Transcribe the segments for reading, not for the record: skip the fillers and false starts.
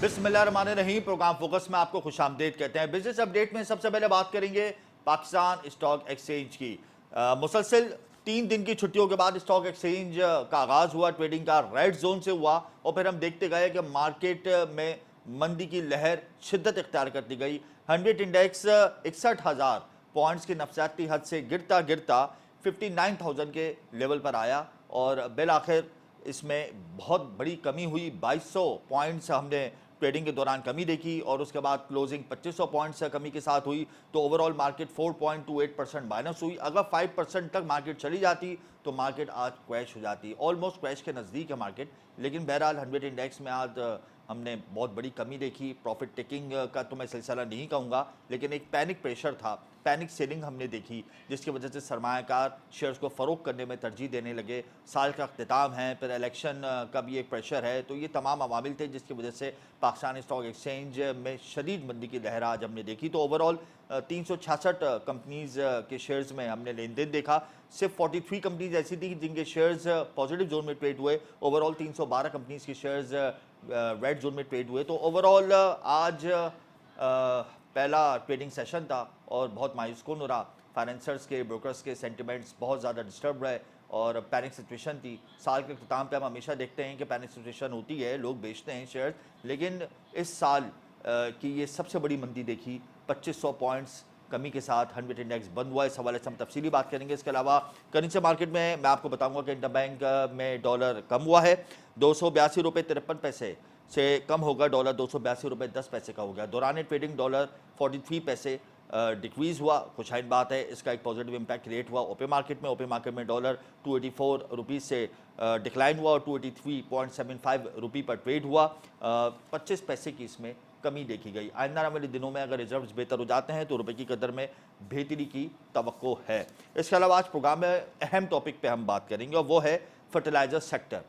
बिस्मिल्लाहिर्रहमानिर्रहीम। Programme focus में आपको खुशामदीद कहते हैं। बिजनेस अपडेट में सबसे पहले बात करेंगे पाकिस्तान स्टॉक एक्सचेंज की। मुसलसल 3 दिन की छुट्टियों के बाद स्टॉक एक्सचेंज का आगाज हुआ, ट्रेडिंग का रेड जोन से हुआ और फिर हम देखते गए कि मार्केट में मंदी की लहर शिद्दत इख्तियार करती गई। 100 इंडेक्स 61,000 पॉइंट्स की नफसियाती हद से गिरता गिरता 59,000 के लेवल पर आया और बिल आखिर इसमें बहुत बड़ी कमी हुई। 2200 पॉइंट्स हमने ट्रेडिंग के दौरान कमी देखी और उसके बाद क्लोजिंग 2500 पॉइंट्स से कमी के साथ हुई। तो ओवरऑल मार्केट 4.28% माइनस हुई। अगर 5% तक मार्केट चली जाती तो मार्केट आज क्रैश हो जाती, ऑलमोस्ट क्रैश के नज़दीक है मार्केट। लेकिन बहरहाल 100 इंडेक्स में आज हमने बहुत बड़ी कमी देखी। प्रॉफिट टेकिंग का तो मैं सिलसिला नहीं कहूँगा, लेकिन एक पैनिक प्रेशर था, पैनिक सेलिंग हमने देखी, जिसकी वजह से सरमायाकार शेयर्स को फ़रोग करने में तरजीह देने लगे। साल का अख्तिताम है, फिर इलेक्शन का भी एक प्रेशर है, तो ये तमाम अवामिल थे जिसकी वजह से पाकिस्तान स्टॉक एक्सचेंज में शदीद मंदी की लहर आज हमने देखी। तो ओवरऑल 366 कंपनीज़ के शेयर्स में हमने लेन देन देखा। सिर्फ 43 कंपनीज ऐसी थी जिनके शेयर्स पॉजिटिव जोन में ट्रेड हुए। ओवरऑल 312 कंपनीज के शेयर्स रेड जोन में ट्रेड हुए। तो ओवरऑल आज पहला ट्रेडिंग सेशन था और बहुत मायूस कुन रहा। फाइनेंसर्स के, ब्रोकर्स के सेंटिमेंट्स बहुत ज़्यादा डिस्टर्ब रहे और पैनिक सिचुएशन थी। साल के अख्ताम पे हम हमेशा देखते हैं कि पैनिक सिचुएशन होती है, लोग बेचते हैं शेयर्स, लेकिन इस साल की ये सबसे बड़ी मंदी देखी। 2500 पॉइंट्स कमी के साथ 100 इंडेक्स बंद हुआ। इस हवाले से हम तफसीली बात करेंगे। इसके अलावा करेंसी मार्केट में मैं आपको बताऊंगा कि इंटरबैंक में डॉलर कम हुआ है, 282 रुपये 53 पैसे से कम होगा। डॉलर 282 रुपये 10 पैसे का हो गया। दौरान ट्रेडिंग डॉलर 43 पैसे डिक्रीज़ हुआ। खुशाइन बात है, इसका एक पॉजिटिव इम्पैक्ट क्रिएट हुआ ओपन मार्केट में डॉलर 284 रुपीज़ से डिक्लाइन हुआ और 283.75 रुपये पर ट्रेड हुआ। 25 पैसे की इसमें कमी देखी गई। आइंदा आने वाले दिनों में अगर रिजर्व्स बेहतर हो जाते हैं तो रुपए की कदर में बेहतरी की तवक्को है। इसके अलावा आज प्रोग्राम में अहम टॉपिक पे हम बात करेंगे और वो है फर्टिलाइज़र सेक्टर।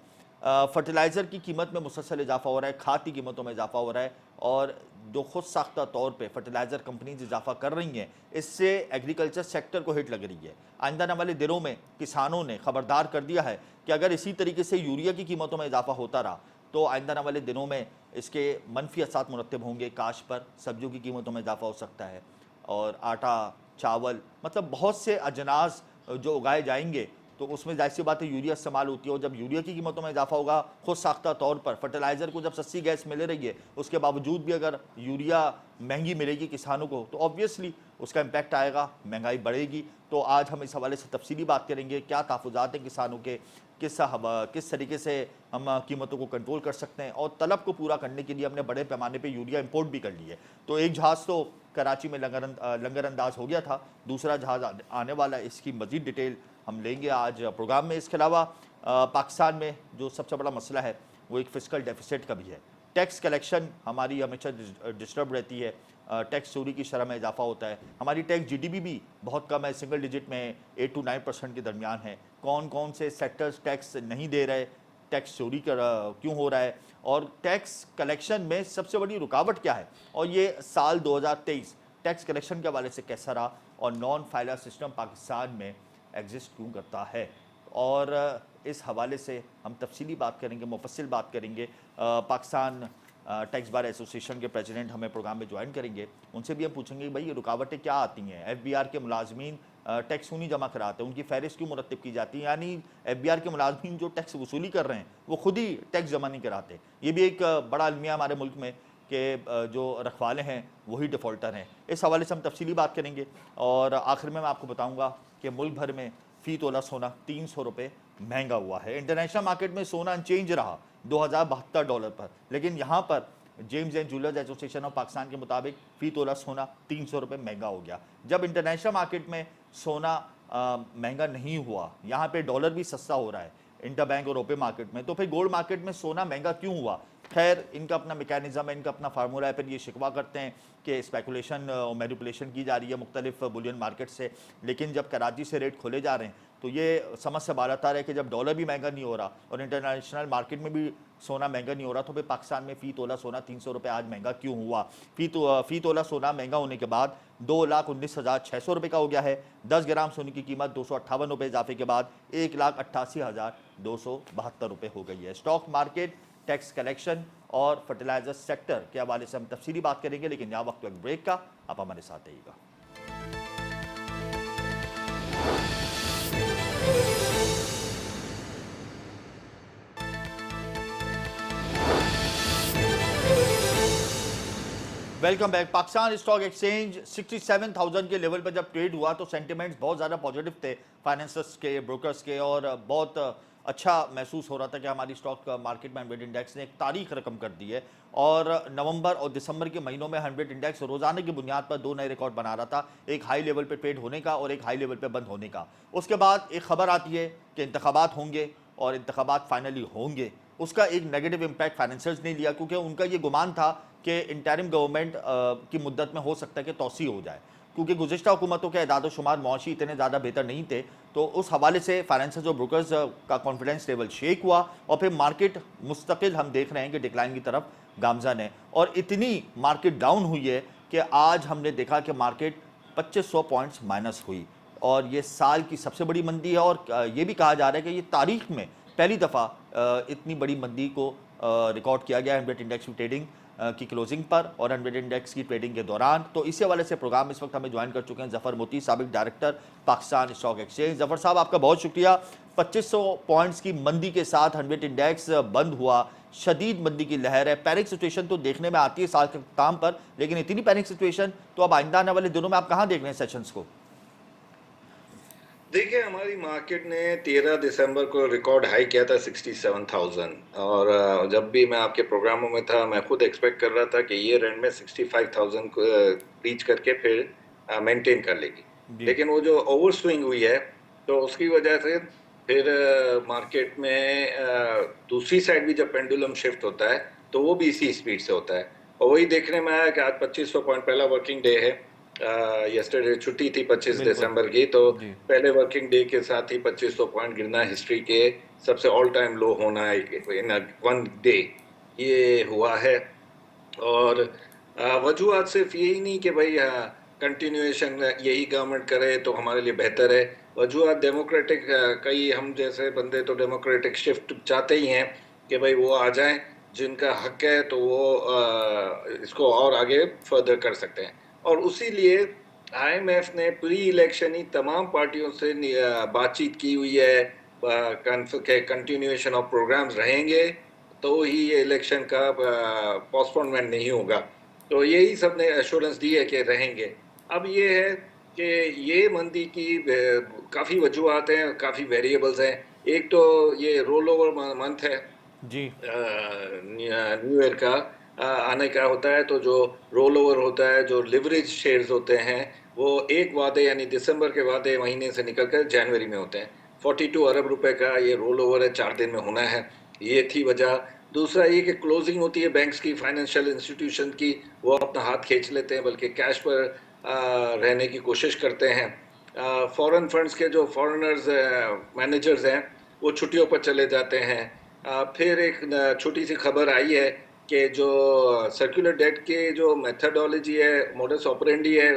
फर्टिलाइज़र की कीमत में मुसलसल इजाफा हो रहा है, खाद की कीमतों में इजाफा हो रहा है और जो खुद साख्ता तौर पे फर्टिलाइज़र कंपनीज इजाफा कर रही हैं, इससे एग्रीकल्चर सेक्टर को हिट लग रही है। आइंदा आने वाले दिनों में किसानों ने खबरदार कर दिया है कि अगर इसी तरीके से यूरिया की कीमतों में इजाफा होता रहा तो आइंदा आने वाले दिनों में इसके मनफी असरात मुरतब होंगे। काश पर सब्जियों की कीमतों में इजाफा हो सकता है और आटा, चावल, मतलब बहुत से अजनास जो उगाए जाएंगे तो उसमें जाहिर सी बात है यूरिया इस्तेमाल होती है और जब यूरिया की कीमतों में इजाफा होगा, खुद साख्ता तौर पर फर्टिलाइज़र को जब सस्ती गैस मिल रही है उसके बावजूद भी अगर यूरिया महंगी मिलेगी किसानों को तो ऑब्वियसली उसका इम्पैक्ट आएगा, महंगाई बढ़ेगी। तो आज हम इस हवाले से तफसीली बात करेंगे, क्या तहफ़्फ़ुज़ात हैं किसानों के, किस तरीके से हम कीमतों को कंट्रोल कर सकते हैं और तलब को पूरा करने के लिए हमने बड़े पैमाने पे यूरिया इंपोर्ट भी कर ली है। तो एक जहाज़ तो कराची में लंगर अंदाज हो गया था, दूसरा जहाज़ आने वाला है। इसकी मज़ीद डिटेल हम लेंगे आज प्रोग्राम में। इसके अलावा पाकिस्तान में जो सबसे बड़ा मसला है वो एक फिस्कल डेफिसिट का भी है। टैक्स कलेक्शन हमारी हमेशा डिस्टर्ब रहती है, टैक्स चोरी की शरह में इजाफा होता है। हमारी टैक्स जीडीपी भी बहुत कम है, सिंगल डिजिट में 8 to 9% के दरमियान है। कौन कौन से सेक्टर्स टैक्स नहीं दे रहे, टैक्स चोरी क्यों हो रहा है और टैक्स कलेक्शन में सबसे बड़ी रुकावट क्या है और ये साल 2023 टैक्स कलेक्शन के हवाले से कैसा रहा और नॉन फाइलर सिस्टम पाकिस्तान में एग्जिस्ट क्यों करता है। और इस हवाले से हम तफसीली बात करेंगे, मुफस्सिल बात करेंगे। पाकिस्तान टैक्स बार एसोसिएशन के प्रेसिडेंट हमें प्रोग्राम में ज्वाइन करेंगे, उनसे भी हम पूछेंगे भाई ये रुकावटें क्या आती हैं। एफबीआर के मुलाजमीन टैक्स क्यों नहीं जमा कराते, उनकी फहरिस्त क्यों मुरतब की जाती है, यानी एफबीआर के मुलाजमीन जो टैक्स वसूली कर रहे हैं वो खुद ही टैक्स जमा नहीं कराते। ये भी एक बड़ा अलमिया हमारे मुल्क में कि जो रखवाले हैं वही डिफ़ॉल्टर हैं। इस हवाले से हम तफसीली बात करेंगे और आखिर में मैं आपको बताऊँगा कि मुल्क भर में फ़ी तोला सोना 300 रुपये महंगा हुआ है। इंटरनेशनल मार्केट में सोना अनचेंज रहा $2072 पर, लेकिन यहाँ पर James and jewellers association of Pakistan के मुताबिक फ़ी तोला सोना 300 रुपये महंगा हो गया। जब इंटरनेशनल मार्केट में सोना महंगा नहीं हुआ, यहाँ पे डॉलर भी सस्ता हो रहा है इंटरबैंक और ओपन मार्केट में, तो फिर गोल्ड मार्केट में सोना महंगा क्यों हुआ। खैर इनका अपना मैकेनिज़्म है, इनका अपना फार्मूला है। फिर ये शिकवा करते हैं कि स्पेकुलेशन और मैनिपुलेशन की जा रही है मुख्तलिफ बुलियन मार्केट से, लेकिन जब कराची से रेट खोले जा रहे हैं तो ये समझ से बाहर आता है कि जब डॉलर भी महंगा नहीं हो रहा और इंटरनेशनल मार्केट में भी सोना महंगा नहीं हो रहा तो फिर पाकिस्तान में फ़ी तोला सोना 300 रुपये आज महंगा क्यों हुआ। फ़ी तोला सोना महंगा होने के बाद 2,19,600 रुपये का हो गया है। 10 ग्राम सोने की कीमत 258 रुपये इजाफे के बाद 1,88,272 रुपये हो गई है। स्टॉक मार्केट, टैक्स कलेक्शन और फर्टिलाइजर सेक्टर के हवाले से हम तफसीली बात करेंगे, लेकिन यहाँ वक्त एक ब्रेक का, आप हमारे साथ रहिएगा। Welcome back. Pakistan stock exchange 67,000 के लेवल पर जब ट्रेड हुआ तो सेंटिमेंट्स बहुत ज़्यादा पॉजिटिव थे फाइनेंसर्स के, ब्रोकर्स के, और बहुत अच्छा महसूस हो रहा था कि हमारी स्टॉक मार्केट में 100 इंडेक्स ने एक तारीख रकम कर दी है। और नवंबर और दिसंबर के महीनों में 100 इंडेक्स रोजाना की बुनियाद पर 2 नए रिकॉर्ड बना रहा था, एक हाई लेवल पे ट्रेड होने का और एक हाई लेवल पे बंद होने का। उसके बाद एक खबर आती है कि इंतखाबात होंगे और इंतखाबात फाइनली होंगे। उसका एक नेगेटिव इम्पैक्ट फाइनेंसर्स ने लिया, क्योंकि उनका ये गुमान था कि इंटरिम गवर्नमेंट की मुद्दत में हो सकता है कि तोसी हो जाए, क्योंकि गुज़िश्ता हुकूमतों के एदाद शुमार मुआशी इतने ज़्यादा बेहतर नहीं थे। तो उस हवाले से फाइनेंसर्स और ब्रोकर्स का कॉन्फिडेंस लेवल शेक हुआ और फिर मार्केट मुस्तकिल हम देख रहे हैं कि डिक्लाइन की तरफ गामज़न है। और इतनी मार्केट डाउन हुई है कि आज हमने देखा कि मार्केट 2500 पॉइंट्स माइनस हुई, और ये साल की सबसे बड़ी मंदी है। और ये भी कहा जा रहा है कि ये तारीख में पहली दफ़ा इतनी बड़ी मंदी को रिकॉर्ड किया गया 100 इंडेक्स की ट्रेडिंग की क्लोजिंग पर और 100 इंडेक्स की ट्रेडिंग के दौरान। तो इसी हवाले से प्रोग्राम इस वक्त हमें ज्वाइन कर चुके हैं ज़फ़र मोती, साबिक director Pakistan stock exchange. Zafar साहब, आपका बहुत शुक्रिया। 2500 पॉइंट्स की मंदी के साथ 100 इंडेक्स बंद हुआ, शदीद मंदी की लहर है। पैनिक सिचुएशन तो देखने में आती है साल के अख्ताम पर, लेकिन इतनी पैनिक सिचुएशन तो अब आइंदा आने वाले दिनों में आप कहाँ देख रहे हैं सेशंस को? देखिए, हमारी मार्केट ने 13 दिसंबर को रिकॉर्ड हाई किया था 67,000, और जब भी मैं आपके प्रोग्रामों में था मैं खुद एक्सपेक्ट कर रहा था कि ये रेंज में 65,000 को रीच करके फिर मेंटेन कर लेगी। लेकिन वो जो ओवर स्विंग हुई है तो उसकी वजह से फिर मार्केट में दूसरी साइड भी जब पेंडुलम शिफ्ट होता है तो वो भी इसी स्पीड से होता है। और वही देखने में आया कि आज 2500 पॉइंट पहला वर्किंग डे है, यस्टरडे छुट्टी थी 25 दिसंबर की, तो पहले वर्किंग डे के साथ ही 2500 पॉइंट गिरना हिस्ट्री के सबसे ऑल टाइम लो होना इन वन डे ये हुआ है। और वजूहत सिर्फ यही नहीं कि भाई कंटिन्यूएशन यही गवर्नमेंट करे तो हमारे लिए बेहतर है। वजूहत डेमोक्रेटिक, कई हम जैसे बंदे तो डेमोक्रेटिक शिफ्ट चाहते ही हैं कि भाई वो आ जाएं, जिनका हक है तो वो इसको और आगे फर्दर कर सकते हैं। और उसी लिए IMF ने प्री इलेक्शन ही तमाम पार्टियों से बातचीत की हुई है, कंटिन्यूएशन ऑफ प्रोग्राम्स रहेंगे तो ही ये इलेक्शन का पोस्टपोनमेंट नहीं होगा। तो यही सब ने एश्योरेंस दी है कि रहेंगे। अब ये है कि ये मंदी की काफ़ी वजूहत हैं, काफ़ी वेरिएबल्स हैं। एक तो ये रोल ओवर मंथ है जी, न्यू ईयर का आने का होता है, तो जो रोल ओवर होता है, जो लिवरेज शेयर्स होते हैं, वो एक वादे यानी दिसंबर के वादे महीने से निकलकर जनवरी में होते हैं। 42 अरब रुपए का ये रोल ओवर है, 4 दिन में होना है, ये थी वजह। दूसरा ये कि क्लोजिंग होती है बैंक्स की, फाइनेंशियल इंस्टीट्यूशन की, वो अपना हाथ खींच लेते हैं, बल्कि कैश पर रहने की कोशिश करते हैं। फॉरेन फंड्स के जो फॉरेनर्स मैनेजर्स हैं वो छुट्टियों पर चले जाते हैं। फिर एक छोटी सी खबर आई है कि जो सर्कुलर डेट के जो मेथडोलॉजी है, मोडस ऑपरेंडी है,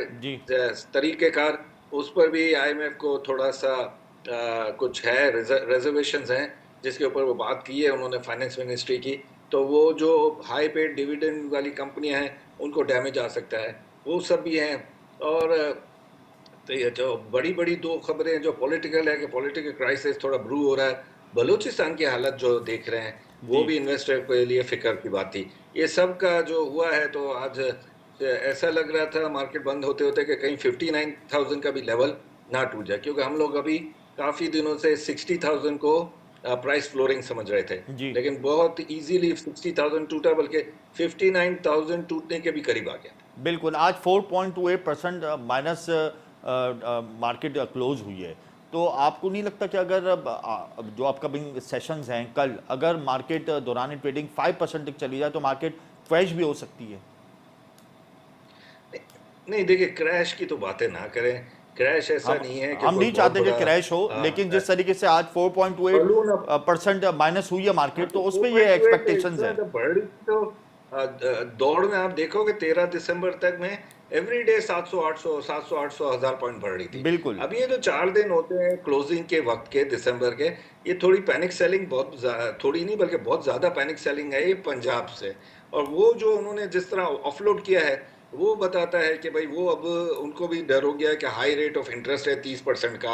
तरीक़ेकार, उस पर भी IMF को थोड़ा सा कुछ है, रिजर्वेशंस हैं, जिसके ऊपर वो बात की है उन्होंने फाइनेंस मिनिस्ट्री की। तो वो जो हाई पेड डिविडेंड वाली कंपनियां हैं उनको डैमेज आ सकता है, वो सब भी हैं। और तो ये जो बड़ी बड़ी दो खबरें जो पॉलिटिकल है कि पॉलिटिकल क्राइसिस थोड़ा ब्रू हो रहा है, बलूचिस्तान की हालत जो देख रहे हैं वो भी इन्वेस्टर के लिए फिक्र की बात थी। ये सब का जो हुआ है तो आज ऐसा लग रहा था मार्केट बंद होते होते कि कहीं 59,000 का भी लेवल ना टूट जाए, क्योंकि हम लोग अभी काफी दिनों से 60,000 को प्राइस फ्लोरिंग समझ रहे थे, लेकिन बहुत इजीली 60,000 टूटा, बल्कि 59,000 टूटने के भी करीब आ गया। बिल्कुल, आज 4.28% माइनस मार्केट क्लोज हुई है। तो आपको नहीं लगता कि अगर जो अपकमिंग सेशंस हैं कल, अगर मार्केट दौरान ट्रेडिंग 5% तक चली जाए तो मार्केट क्रैश भी हो सकती है? नहीं, देखिए, क्रैश की तो बातें ना करें। क्रैश ऐसा नहीं है कि हम नहीं चाहते कि क्रैश हो, लेकिन जिस तरीके से आज 4.28% माइनस हुई है मार्केट, तो उसमें ये एक्सपेक्टेशंस है। तो दौड़ में आप देखोगे 13 दिसंबर तक में एवरी डे 700 800 700 800 1000 पॉइंट बढ़ रही थी। बिल्कुल। अब ये जो 4 दिन होते हैं क्लोजिंग के वक्त के दिसंबर के, ये थोड़ी पैनिक सेलिंग, थोड़ी नहीं बल्कि बहुत ज्यादा पैनिक सेलिंग है ये पंजाब से। और वो जो उन्होंने जिस तरह ऑफलोड किया है, वो बताता है कि भाई वो अब उनको भी डर हो गया है कि हाई रेट ऑफ इंटरेस्ट है 30% का,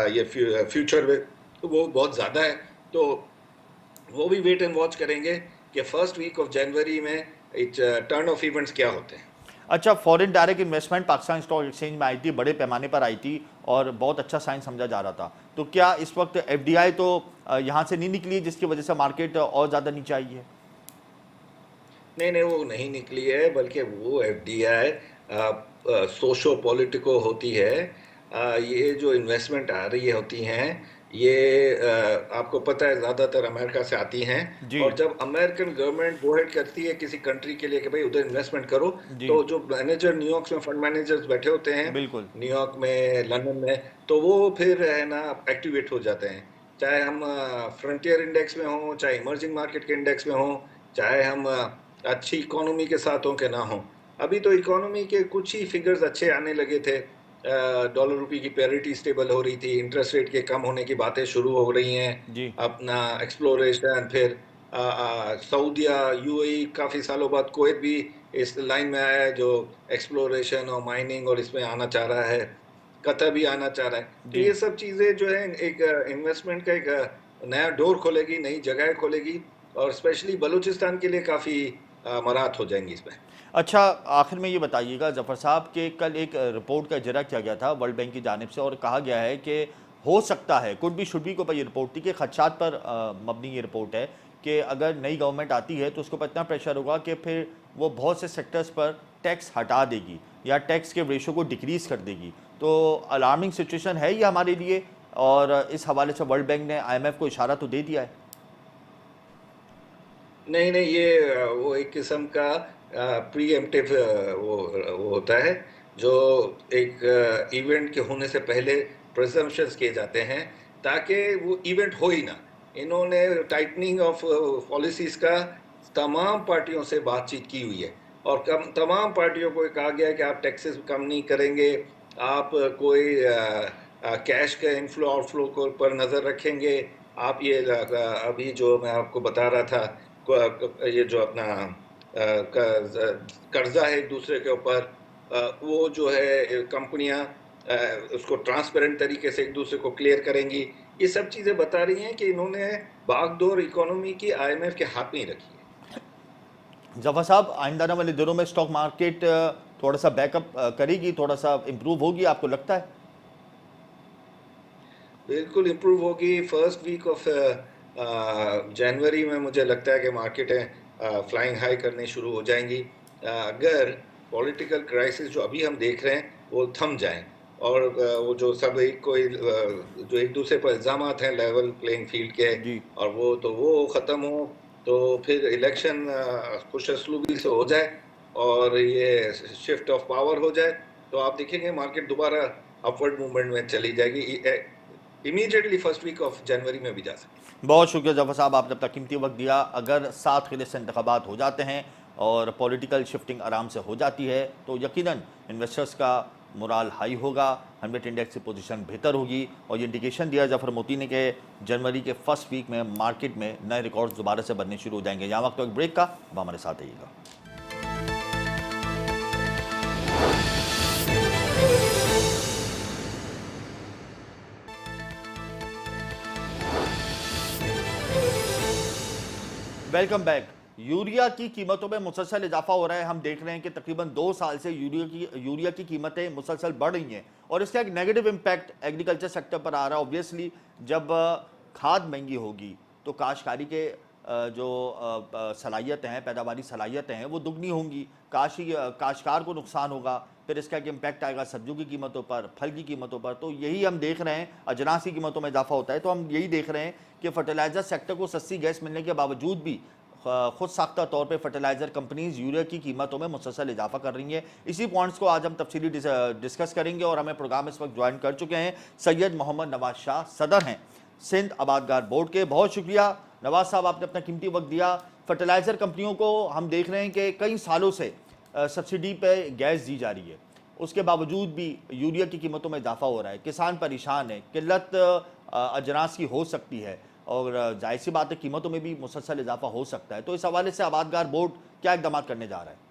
ये फ्यूचर में, तो वो बहुत ज्यादा है। तो वो भी वेट एंड वॉच करेंगे कि फर्स्ट वीक ऑफ जनवरी में टर्न ऑफ इवेंट्स क्या होते हैं। अच्छा, foreign direct investment Pakistan stock exchange में आई थी, बड़े पैमाने पर आई थी और बहुत अच्छा साइन समझा जा रहा था। तो क्या इस वक्त एफडीआई तो यहाँ से नहीं निकली है, जिसकी वजह से मार्केट और ज़्यादा नीचे आई है? नहीं नहीं, वो नहीं निकली है, बल्कि वो एफडीआई सोशो पॉलिटिको होती है। ये जो इन्वेस्टमेंट आ रही होती हैं, ये आपको पता है ज़्यादातर अमेरिका से आती हैं। जी। और जब अमेरिकन गवर्नमेंट गो हेड करती है किसी कंट्री के लिए कि भाई उधर इन्वेस्टमेंट करो, जी। तो जो मैनेजर न्यूयॉर्क में फंड मैनेजर्स बैठे होते हैं, बिल्कुल। न्यूयॉर्क में, लंदन में, तो वो फिर है ना एक्टिवेट हो जाते हैं। चाहे हम फ्रंटियर इंडेक्स में हों, चाहे इमर्जिंग मार्केट के इंडेक्स में हों, चाहे हम अच्छी इकोनॉमी के साथ हो के ना हो। अभी तो इकोनॉमी के कुछ ही फिगर्स अच्छे आने लगे थे। डॉलर रुपए की पैरिटी स्टेबल हो रही थी, इंटरेस्ट रेट के कम होने की बातें शुरू हो रही हैं। जी। अपना एक्सप्लोरेशन, फिर सऊदिया, यूएई, काफी सालों बाद कुवैत भी इस लाइन में आया है जो एक्सप्लोरेशन और माइनिंग और इसमें आना चाह रहा है। कतर भी आना चाह रहा है। तो जी। ये सब चीजें जो है एक इन्वेस्टमेंट का एक नया डोर खोलेगी, नई जगह खोलेगी, और स्पेशली बलूचिस्तान के लिए काफी मराहत हो जाएंगी इसमें। अच्छा, आखिर में ये बताइएगा ज़फ़र साहब कि कल एक रिपोर्ट का इजरा किया गया था वर्ल्ड बैंक की जानिब से और कहा गया है कि हो सकता है, कुड बी शुड बी के ऊपर ये रिपोर्ट थी कि खदशात पर मबनी ये रिपोर्ट है कि अगर नई गवर्नमेंट आती है तो उसके ऊपर इतना प्रेशर होगा कि फिर वो बहुत से सेक्टर्स पर टैक्स हटा देगी या टैक्स के रेशो को डिक्रीज़ कर देगी। तो अलार्मिंग सिचुएशन है ये हमारे लिए, और इस हवाले से वर्ल्ड बैंक ने IMF को इशारा तो दे दिया है। नहीं नहीं, ये वो एक किस्म का प्रीएम्प्टिव वो होता है, जो एक इवेंट के होने से पहले प्रिजम्पशंस किए जाते हैं, ताकि वो इवेंट हो ही ना। इन्होंने टाइटनिंग ऑफ पॉलिसीज का तमाम पार्टियों से बातचीत की हुई है, और तमाम पार्टियों को कहा गया है कि आप टैक्सेस कम नहीं करेंगे, आप कोई कैश के इनफ्लो आउटफ्लो को पर नज़र रखेंगे। आप ये अभी जो मैं आपको बता रहा था, ये जो अपना कर्जा है एक दूसरे के ऊपर, वो जो है कंपनियां उसको ट्रांसपेरेंट तरीके से एक दूसरे को क्लियर करेंगी। ये सब चीजें बता रही हैं कि इन्होंने बागडोर इकोनॉमी की IMF के हाथ में ही रखी है। ज़फ़र साहब, आइंदा आने वाले दिनों में स्टॉक मार्केट थोड़ा सा बैकअप करेगी, थोड़ा सा इम्प्रूव होगी, आपको लगता है? बिल्कुल इम्प्रूव होगी। फर्स्ट वीक ऑफ जनवरी में मुझे लगता है कि मार्केटें फ्लाइंग हाई करनी शुरू हो जाएंगी, अगर पॉलिटिकल क्राइसिस जो अभी हम देख रहे हैं वो थम जाएं, और वो जो सब जो एक दूसरे पर इल्ज़ामात हैं लेवल प्लेइंग फील्ड के, जी। और वो ख़त्म हो, तो फिर इलेक्शन खुश असलूबी से हो जाए और ये शिफ्ट ऑफ पावर हो जाए, तो आप देखेंगे मार्केट दोबारा अपवर्ड मूवमेंट में चली जाएगी। इमीडिएटली फर्स्ट वीक ऑफ जनवरी में भी जा सकती है। बहुत शुक्रिया ज़फ़र साहब, आपने अपना कीमती वक्त दिया। अगर 7 ख़िले से इंतखाबात हो जाते हैं और पॉलिटिकल शिफ्टिंग आराम से हो जाती है तो यकीनन इन्वेस्टर्स का मोराल हाई होगा, 100 इंडेक्स की पोजीशन बेहतर होगी, और ये इंडिकेशन दिया ज़फ़र मोती ने कि जनवरी के फर्स्ट वीक में मार्केट में नए रिकॉर्ड्स दोबारा से बनने शुरू हो जाएंगे। यहाँ वक्त एक ब्रेक का, अब हमारे साथ आइएगा। Welcome back. यूरिया की कीमतों में मुसलसल इजाफा हो रहा है। हम देख रहे हैं कि तकरीबन 2 साल से यूरिया की कीमतें मुसलसल बढ़ रही हैं और इसका एक नेगेटिव इम्पैक्ट एग्रीकल्चर सेक्टर पर आ रहा है। ऑब्वियसली जब खाद महंगी होगी तो काश्तकारी के जो सलाहियतें हैं, पैदावारी सलाहियतें हैं, वो दुगनी होंगी। काश्तकार को नुकसान होगा, फिर इसका एक इम्पैक्ट आएगा सब्जियों की कीमतों पर, फल की कीमतों पर। तो यही हम देख रहे हैं, अजनास की कीमतों में इजाफा होता है। तो हम यही देख रहे हैं कि फर्टिलाइज़र सेक्टर को सस्ती गैस मिलने के बावजूद भी खुद साख्ता तौर पे फर्टिलाइज़र कंपनीज यूरिया की कीमतों में मुसलसल इजाफा कर रही हैं। इसी पॉइंट्स को आज हम तफसीली डिस्कस करेंगे और हमें प्रोग्राम इस वक्त ज्वाइन कर चुके हैं सैयद मोहम्मद नवाज शाह, सदर हैं सिंध आबादगार बोर्ड के। बहुत शुक्रिया नवाज साहब, आपने अपना कीमती वक्त दिया। फर्टिलाइज़र कंपनियों को हम देख रहे हैं कि कई सालों से सब्सिडी पे गैस दी जा रही है, उसके बावजूद भी यूरिया की कीमतों में इजाफा हो रहा है। किसान परेशान है, किल्लत अजनास की हो सकती है और जाहिर सी बात है कीमतों में भी मुसलसल इजाफा हो सकता है। तो इस हवाले से आबादगार बोर्ड क्या इकदाम करने जा रहा है?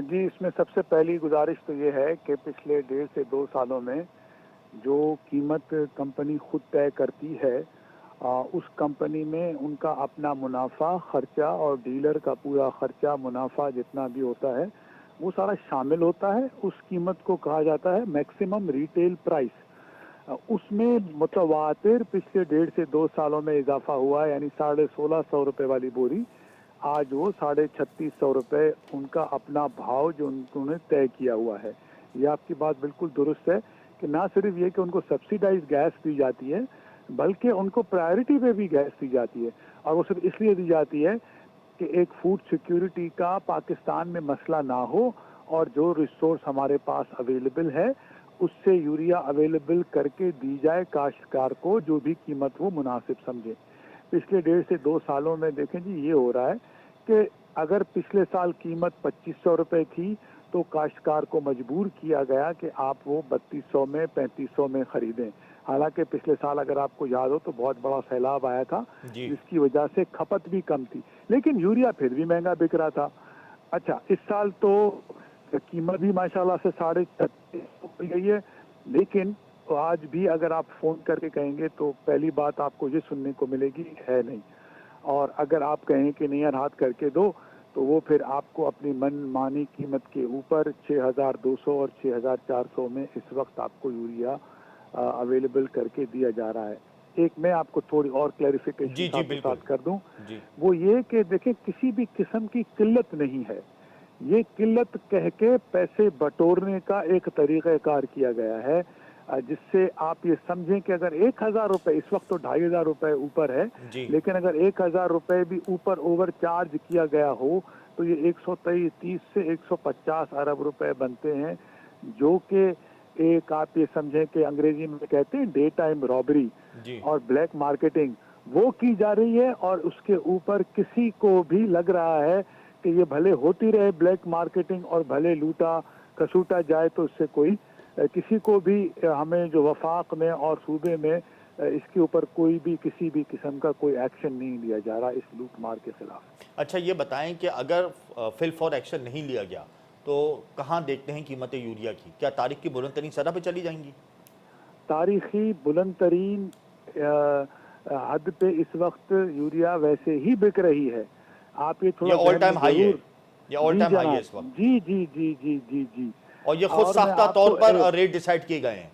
जी, इसमें सबसे पहली गुजारिश तो ये है कि पिछले 1.5 से 2 सालों में जो कीमत कंपनी खुद तय करती है, उस कंपनी में उनका अपना मुनाफा, खर्चा और डीलर का पूरा खर्चा, मुनाफा जितना भी होता है, वो सारा शामिल होता है। उस कीमत को कहा जाता है मैक्सिमम रिटेल प्राइस। उसमें मुतवातिर पिछले 1.5 से 2 सालों में इजाफा हुआ है, यानी 1650 रुपये वाली बोरी आज वो 3650 रुपये उनका अपना भाव जो उन्होंने तय किया हुआ है। ये आपकी बात बिल्कुल दुरुस्त है कि ना सिर्फ ये कि उनको सब्सिडाइज गैस दी जाती है, बल्कि उनको प्रायोरिटी पे भी गैस दी जाती है। और वो सिर्फ इसलिए दी जाती है कि एक फूड सिक्योरिटी का पाकिस्तान में मसला ना हो और जो रिसोर्स हमारे पास अवेलेबल है उससे यूरिया अवेलेबल करके दी जाए काश्तकार को, जो भी कीमत वो मुनासिब समझे। पिछले 1.5 से 2 सालों में देखें जी, ये हो रहा है कि अगर पिछले साल कीमत 2500 रुपये थी तो काश्तकार को मजबूर किया गया कि आप वो 3200 में 3500 में खरीदें। हालांकि पिछले साल अगर आपको याद हो तो बहुत बड़ा सैलाब आया था जिसकी वजह से खपत भी कम थी, लेकिन यूरिया फिर भी महंगा बिक रहा था। अच्छा, इस साल तो कीमत भी माशाल्लाह से 3650 हो गई है, लेकिन तो आज भी अगर आप फ़ोन करके कहेंगे तो पहली बात आपको ये सुनने को मिलेगी है नहीं। और अगर आप कहें कि नहीं यार हाथ करके दो, तो वो फिर आपको अपनी मनमानी कीमत के ऊपर 6200 और 6400 में इस वक्त आपको यूरिया अवेलेबल करके दिया जा रहा है। एक मैं आपको थोड़ी और क्लैरिफिकेशन के साथ कर दूं, वो ये कि देखिए किसी भी किस्म की किल्लत नहीं है, ये किल्लत कह के पैसे बटोरने का एक तरीक़ाकार किया गया है, जिससे आप ये समझें कि अगर 1000 रुपये, इस वक्त तो 2500 रुपये ऊपर है, लेकिन अगर 1000 रुपये भी ऊपर ओवर चार्ज किया गया हो तो ये 130 से 150 अरब रुपए बनते हैं, जो कि एक आप ये समझें कि अंग्रेजी में कहते हैं डे टाइम रॉबरी और ब्लैक मार्केटिंग वो की जा रही है। और उसके ऊपर किसी को भी लग रहा है कि ये भले होती रहे ब्लैक मार्केटिंग और भले लूटा कसूटा जाए, तो इससे कोई किसी को भी हमें जो वफाक में और सूबे में इसके ऊपर कोई भी किसी भी किस्म का कोई एक्शन नहीं लिया जा रहा इस लूट मार के खिलाफ। अच्छा, ये बताएं कि अगर फिल फॉर एक्शन नहीं लिया गया तो कहाँ देखते हैं कीमतें यूरिया की? क्या तारीख की बुलंद तरीन सतह पे चली जाएंगी? तारीखी बुलंद तरीन हद पे इस वक्त यूरिया वैसे ही बिक रही है। आप ये थोड़ा ऑल टाइम हाई है, ये ऑल टाइम हाई है इस वक्त। जी जी जी जी जी जी। और ये खुद साख्ता तौर पर रेट डिसाइड किए गए हैं।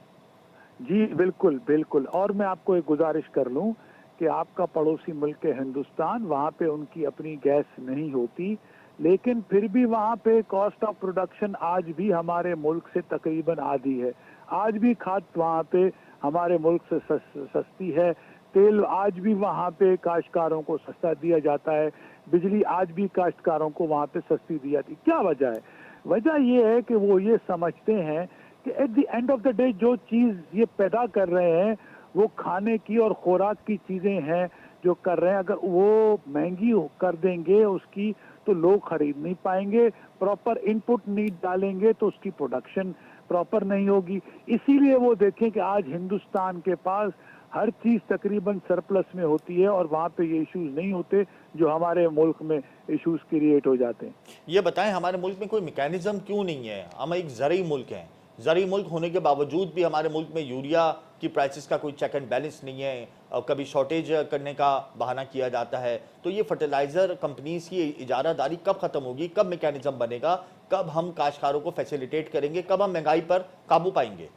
जी बिल्कुल बिल्कुल। और मैं आपको एक गुजारिश कर लूं कि आपका पड़ोसी मुल्क है हिंदुस्तान, वहाँ पे उनकी अपनी गैस नहीं होती, लेकिन फिर भी वहाँ पे कॉस्ट ऑफ प्रोडक्शन आज भी हमारे मुल्क से तकरीबन आधी है। आज भी खाद वहाँ पे हमारे मुल्क से सस्ती है, तेल आज भी वहाँ पे काश्तकारों को सस्ता दिया जाता है, बिजली आज भी काश्तकारों को वहाँ पे सस्ती दी जाती है। क्या वजह है? वजह ये है कि वो ये समझते हैं कि at the end of the day जो चीज़ ये पैदा कर रहे हैं वो खाने की और खुराक की चीज़ें हैं जो कर रहे हैं। अगर वो महंगी कर देंगे उसकी तो लोग खरीद नहीं पाएंगे, प्रॉपर इनपुट नहीं डालेंगे तो उसकी प्रोडक्शन प्रॉपर नहीं होगी। इसीलिए वो देखें कि आज हिंदुस्तान के पास हर चीज़ तकरीबन सरप्लस में होती है और वहाँ पे ये इश्यूज नहीं होते जो हमारे मुल्क में इश्यूज क्रिएट हो जाते हैं। ये बताएं हमारे मुल्क में कोई मैकेनिज्म क्यों नहीं है? हम एक ज़रई मुल्क हैं, ज़रई मुल्क होने के बावजूद भी हमारे मुल्क में यूरिया की प्राइसेस का कोई चेक एंड बैलेंस नहीं है और कभी शॉर्टेज करने का बहाना किया जाता है। तो ये फर्टिलाइज़र कंपनीज की इजारादारी कब ख़त्म होगी? कब मैकेनिज्म बनेगा? कब हम काश्तकारों को फैसिलिटेट करेंगे? कब हम महंगाई पर काबू पाएंगे?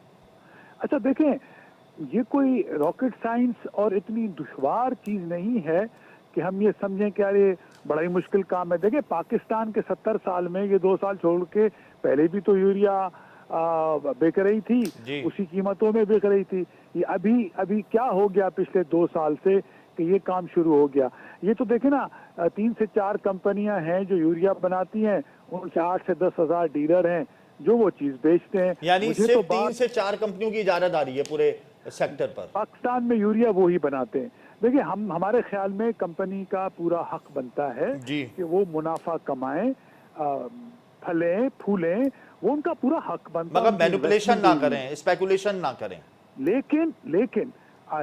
अच्छा देखें, ये कोई रॉकेट साइंस और इतनी दुश्वार चीज़ नहीं है कि हम ये समझें कि अरे बड़ा ही मुश्किल काम है। देखिए पाकिस्तान के 70 साल में ये 2 साल छोड़ के पहले भी तो यूरिया बिक रही थी, उसी कीमतों में बिक रही थी। ये अभी क्या हो गया पिछले 2 साल से कि ये काम शुरू हो गया? ये तो देखे ना 3 से 4 कंपनियां हैं जो यूरिया बनाती हैं, उनके 8 से 10 हज़ार डीलर हैं जो वो चीज़ बेचते हैं। यानी सिर्फ 3 से 4 कंपनियों की इजारादारी है पूरे सेक्टर पर। पाकिस्तान में यूरिया वो ही बनाते हैं। देखिए हमारे ख्याल में कंपनी का पूरा हक बनता है कि वो मुनाफा कमाएं। फलें फूलें, वो उनका पूरा हक बनता है। मगर उनकी मैनिपुलेशन ना investment करें, स्पेकुलेशन ना करें। लेकिन लेकिन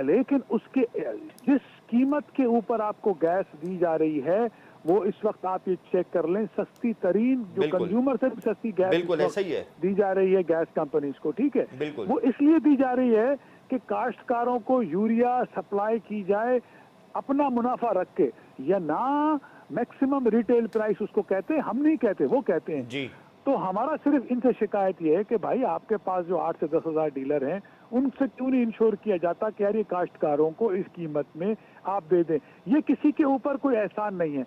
लेकिन उसके जिस कीमत के ऊपर आपको गैस दी जा रही है, वो इस वक्त आप ये चेक कर लें, सस्ती तरीन जो बिल्कुल कंज्यूमर से भी सस्ती गैस इस बिल्कुल वक्त ऐसा ही है। दी जा रही है गैस कंपनीज को, ठीक है। बिल्कुल वो इसलिए दी जा रही है कि काश्तकारों को यूरिया सप्लाई की जाए अपना मुनाफा रख के, या ना मैक्सिमम रिटेल प्राइस उसको कहते हैं, हम नहीं कहते, वो कहते हैं। जी। तो हमारा सिर्फ इनसे शिकायत ये है कि भाई आपके पास जो 8 से 10 हजार डीलर हैं, उनसे क्यों नहीं इंश्योर किया जाता कि यार ये काश्तकारों को इस कीमत में आप दे दें। ये किसी के ऊपर कोई एहसान नहीं है।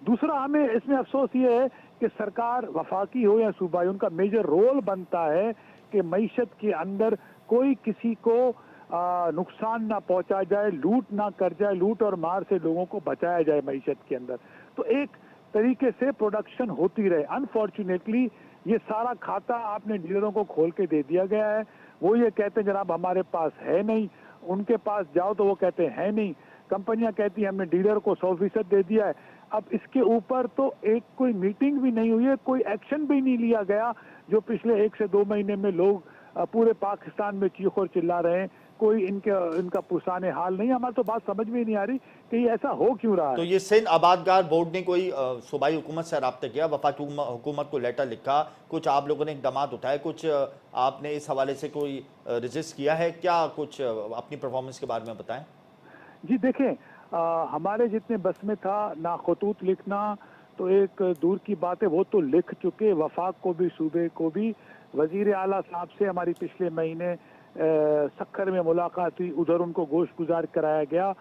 दूसरा, हमें इसमें अफसोस ये है कि सरकार वफाकी हो या सूबाई, उनका मेजर रोल बनता है कि मईशत के अंदर कोई किसी को नुकसान ना पहुंचा जाए, लूट ना कर जाए, लूट और मार से लोगों को बचाया जाए मईशत के अंदर, तो एक तरीके से प्रोडक्शन होती रहे। अनफॉर्चुनेटली ये सारा खाता आपने डीलरों को खोल के दे दिया गया है। वो ये कहते हैं जनाब हमारे पास है नहीं, उनके पास जाओ तो वो कहते हैं है नहीं, कंपनियां कहती हैं हमने डीलर को 100% दे दिया है। अब इसके ऊपर तो एक कोई मीटिंग भी नहीं हुई है, कोई एक्शन भी नहीं लिया गया, जो पिछले 1 से 2 महीने में लोग पूरे पाकिस्तान में चीख और चिल्ला रहे हैं, कोई इनका पुरसाने हाल नहीं। हमारी तो बात समझ में ही नहीं आ रही कि ये ऐसा हो क्यों रहा है। तो ये सिंध आबादगार बोर्ड ने कोई सूबाई हुकूमत से रब्ता किया, वफाकी हुकूमत को लेटर लिखा, कुछ आप लोगों ने इकदाम उठाए, कुछ आपने इस हवाले से कोई रजिस्ट किया है क्या? कुछ अपनी परफॉर्मेंस के बारे में बताएं। जी देखें, हमारे जितने बस में था ना खतूत लिखना तो एक दूर की बात है, वो तो लिख चुके, वफाक को भी सूबे को भी। वजीर आला साहब से हमारी पिछले महीने सक्खर में मुलाकात हुई, उधर उनको गोश्त गुजार कराया गया।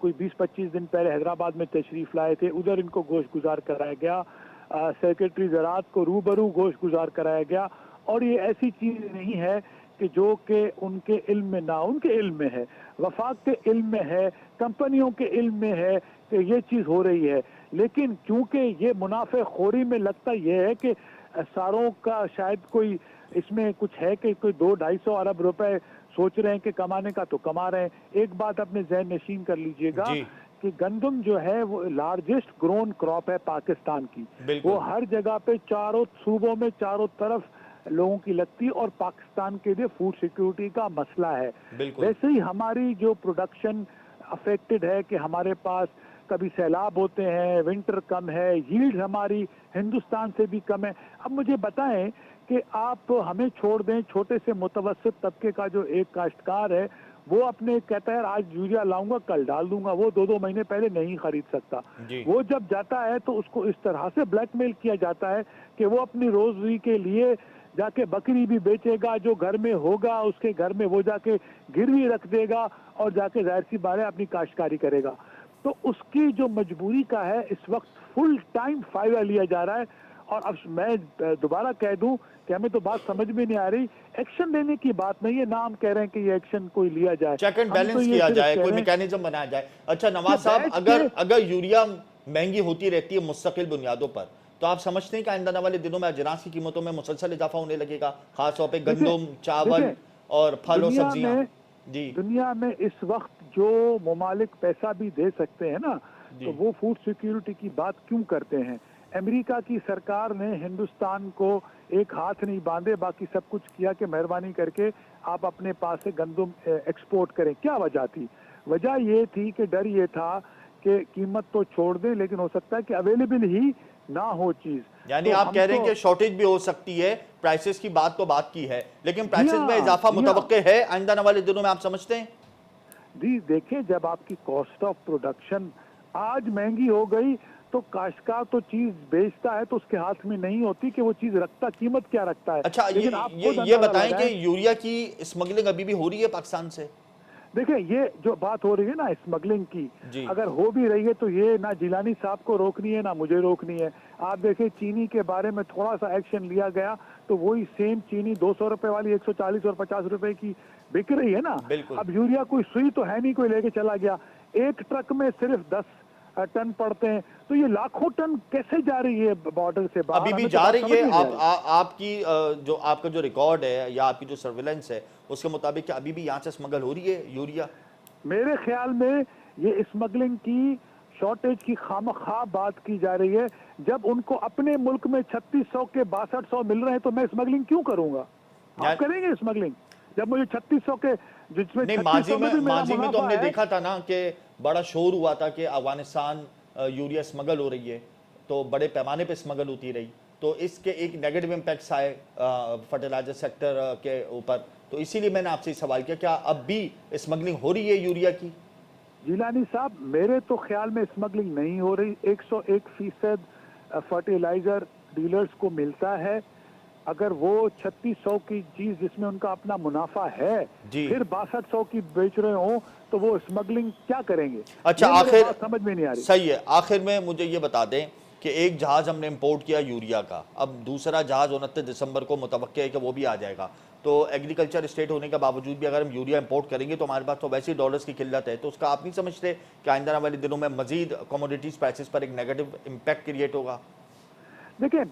कोई 20-25 दिन पहले हैदराबाद में तशरीफ लाए थे, उधर इनको गोश्त गुजार कराया गया। सेक्रेटरी ज़राअत को रूबरू गोश्त गुजार कराया गया। और ये ऐसी चीज़ नहीं है कि जो कि उनके इल्म में ना, उनके इल्म में है, वफाक के इल्म में है, कंपनियों के इल्म में है कि ये चीज़ हो रही है। लेकिन क्योंकि ये मुनाफे खोरी में लगता यह है कि सारों का शायद कोई इसमें कुछ है कि कोई 200-250 अरब रुपए सोच रहे हैं कि कमाने का, तो कमा रहे हैं। एक बात अपने ज़हन नशीन कर लीजिएगा जी कि गंदम जो है वो लार्जेस्ट ग्रोन क्रॉप है पाकिस्तान की। बिल्कुल वो हर जगह पे चारों सूबों में चारों तरफ लोगों की लगती है और पाकिस्तान के लिए फूड सिक्योरिटी का मसला है। बिल्कुल वैसे ही हमारी जो प्रोडक्शन अफेक्टेड है कि हमारे पास कभी सैलाब होते हैं, विंटर कम है, यील्ड हमारी हिंदुस्तान से भी कम है। अब मुझे बताएं कि आप हमें छोड़ दें, छोटे से मुतवस्सित तबके का जो एक काश्तकार है वो अपने कहता है आज यूरिया लाऊंगा कल डाल दूंगा, वो 2-2 महीने पहले नहीं खरीद सकता। जी वो जब जाता है तो उसको इस तरह से ब्लैकमेल किया जाता है कि वो अपनी रोजी के लिए जाके बकरी भी बेचेगा, जो घर में होगा उसके घर में वो जाके गिरवी रख देगा और जाके जाहिर सी बात है अपनी काश्तकारी करेगा। तो उसकी जो मजबूरी का है इस वक्त फुल टाइम फायदा लिया जा रहा है। और अब मैं दोबारा कह दूं कि हमें तो बात समझ में नहीं आ रही, एक्शन लेने की बात नहीं है ना, हम कह रहे हैं कि ये एक्शन कोई लिया जाए, चेक एंड हम तो बैलेंस ये किया सिर्फ जाए, कह कोई रहे हैं मैकेनिज्म बनाया जाए। अच्छा नवाज कि साहब, बैठ अगर के अगर यूरिया महंगी होती रहती है मुस्तकिल बुनियादों पर, तो आप समझते हैं कि आइंदा आने वाले दिनों में अजनास की कीमतों में मुसलसल इजाफा होने लगेगा, खासतौर पे देखें गंदम, चावल देखें और फल और दुनिया सब्जियां? में जी दुनिया में इस वक्त जो ममालिक पैसा भी दे सकते हैं ना, जी तो वो फूड सिक्योरिटी की बात क्यों करते हैं? अमेरिका की सरकार ने हिंदुस्तान को एक हाथ नहीं बांधे, बाकी सब कुछ किया कि मेहरबानी करके आप अपने पास से गंदम एक्सपोर्ट करें। क्या वजह थी? वजह ये थी कि डर ये था कि कीमत तो छोड़ दें लेकिन हो सकता है कि अवेलेबल ही ना हो चीज। यानी तो आप हम कह रहे हैं तो कि शॉर्टेज भी हो सकती है, प्राइसेस की बात तो बात की है, लेकिन जी प्राइसेस में हाँ इजाफा जी हाँ मुतवक्के है आइंदा आने वाले दिनों में, आप समझते हैं? जी देखिए, जब आपकी कॉस्ट ऑफ प्रोडक्शन आज महंगी हो गई तो काश्तकार तो चीज बेचता है तो उसके हाथ में नहीं होती कि वो चीज रखता, कीमत क्या रखता है। अच्छा लेकिन आप खुद ये अंदाजा बताएं कि लगाएं, यूरिया की स्मगलिंग अभी भी हो रही है पाकिस्तान से? देखिए ये जो बात हो रही है ना स्मगलिंग की, जी अगर हो भी रही है तो ये ना जिलानी साहब को रोकनी है ना मुझे रोकनी है। आप देखिए चीनी के बारे में थोड़ा सा एक्शन लिया गया तो वही सेम चीनी 200 रुपए वाली 140 और 50 रुपए की बिक रही है ना। बिल्कुल अब यूरिया कोई सुई तो है नहीं, कोई लेके चला गया, एक ट्रक में सिर्फ 10 टन पड़ते हैं, तो ये लाखों टन कैसे जा रही है बॉर्डर से बाहर? अभी भी हमें तो जा बात रही समझ है। में नहीं आ रही। आपकी जो आपका जो रिकॉर्ड है या आपकी जो सर्विलेंस है उसके मुताबिक क्या अभी भी यहाँ से स्मगल हो रही है यूरिया? मेरे ख्याल में ये स्मगलिंग की शॉर्टेज की खामखा बात की जा रही है। जब उनको अपने मुल्क में 3600 के 6200 मिल रहे हैं तो मैं स्मगलिंग क्यों करूंगा? आप करेंगे स्मगलिंग जब मुझे 3600 के, जिसमें नहीं, 3600 में भी मेरा माजी में तो मुनाफा हमने है। देखा था ना कि बड़ा शोर हुआ था कि अफगानिस्तान यूरिया स्मगल हो रही है, तो बड़े पैमाने पे स्मगल होती रही, तो इसके एक नेगेटिव इम्पैक्ट्स आए फर्टिलाइजर सेक्टर के ऊपर। तो इसीलिए मैंने आपसे सवाल किया, क्या अब भी स्मगलिंग हो रही है यूरिया की? जिलानी साहब, मेरे तो ख्याल में स्मगलिंग नहीं हो रही। 101% फर्टिलाइजर डीलर्स को मिलता है। अगर वो 3600 की चीज जिसमें उनका अपना मुनाफा है जी। फिर 6200 की बेच रहे हो तो वो स्मगलिंग क्या करेंगे? अच्छा, ये मेरे आखिर बात समझ में नहीं आ रही। सही है, आखिर में मुझे ये बता दें कि एक जहाज हमने इंपोर्ट किया यूरिया का, अब दूसरा जहाज 29 दिसंबर को मुतवक्किल है कि वो भी आ जाएगा। तो एग्रीकल्चर स्टेट होने के बावजूद भी अगर हम यूरिया इंपोर्ट करेंगे तो हमारे पास तो वैसे ही डॉलर्स की किल्लत है, तो उसका आप नहीं समझते कि आइंदा वाले दिनों में मजीद कमोडिटीज प्राइसेस पर एक नेगेटिव इम्पैक्ट क्रिएट होगा? देखिए,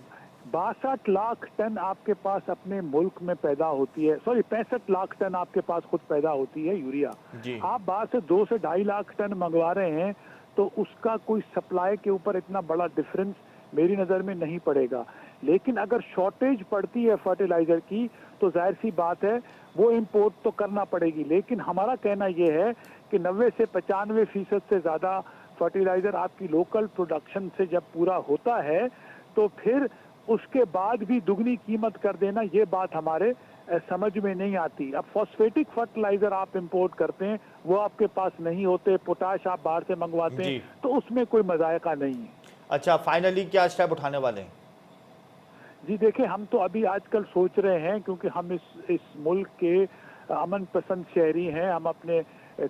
62 लाख टन आपके पास अपने मुल्क में पैदा होती है, सॉरी 65 लाख टन आपके पास खुद पैदा होती है यूरिया। जी। आप बाहर से 2 से 2.5 लाख टन मंगवा रहे हैं तो उसका कोई सप्लाई के ऊपर इतना बड़ा डिफरेंस मेरी नज़र में नहीं पड़ेगा। लेकिन अगर शॉर्टेज पड़ती है फर्टिलाइजर की तो जाहिर सी बात है वो इंपोर्ट तो करना पड़ेगी। लेकिन हमारा कहना यह है कि 90 से 95% से ज़्यादा फर्टिलाइजर आपकी लोकल प्रोडक्शन से जब पूरा होता है तो फिर उसके बाद भी दुगनी कीमत कर देना, ये बात हमारे समझ में नहीं आती। अब फॉस्फेटिक फर्टिलाइजर आप इंपोर्ट करते हैं, वो आपके पास नहीं होते, पोटाश आप बाहर से मंगवाते हैं, तो उसमें कोई मजायका नहीं है। अच्छा, फाइनली क्या स्टेप उठाने वाले हैं? जी देखिए, हम तो अभी आजकल सोच रहे हैं, क्योंकि हम इस मुल्क के अमन पसंद शहरी हैं, हम अपने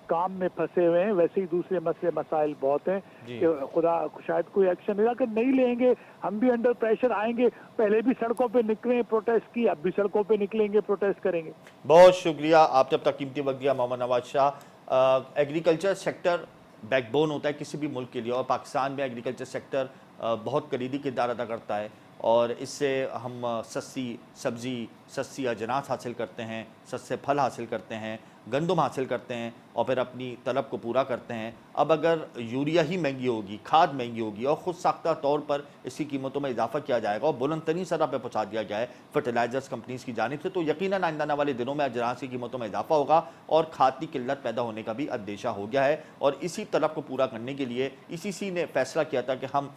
काम में फंसे हुए हैं, वैसे ही दूसरे मसले मसाइल बहुत हैं कि खुदा शायद कोई एक्शन अगर नहीं लेंगे हम भी अंडर प्रेशर आएंगे। पहले भी सड़कों पे निकले प्रोटेस्ट की, अब भी सड़कों पे निकलेंगे, प्रोटेस्ट करेंगे। बहुत शुक्रिया, आप जब तक कीमती वक्त दिया Mohammad Nawaz Shah. Agriculture sector backbone होता है किसी भी मुल्क के लिए, और पाकिस्तान में एग्रीकल्चर सेक्टर बहुत कलीदी किरदार अदा करता है, और इससे हम सस्ती सब्ज़ी, सस्ती अजनास हासिल करते हैं, सस्ते फल हासिल करते हैं, गंदम हासिल करते हैं, और फिर अपनी तलब को पूरा करते हैं। अब अगर यूरिया ही महंगी होगी, खाद महंगी होगी, और ख़ुद साख्ता तौर पर इसकी कीमतों में इजाफा किया जाएगा और बुलंद तरीन सतह पर पहुँचा दिया जाए फर्टिलाइजर्स कंपनीज़ की जानिब से, तो यकीनन आइंदा आने वाले दिनों में अजनास की कीमतों में इजाफा होगा और खाद की किल्लत पैदा होने का भी अंदेशा हो गया है। और इसी तलब को पूरा करने के लिए ICC ने फैसला किया था कि हम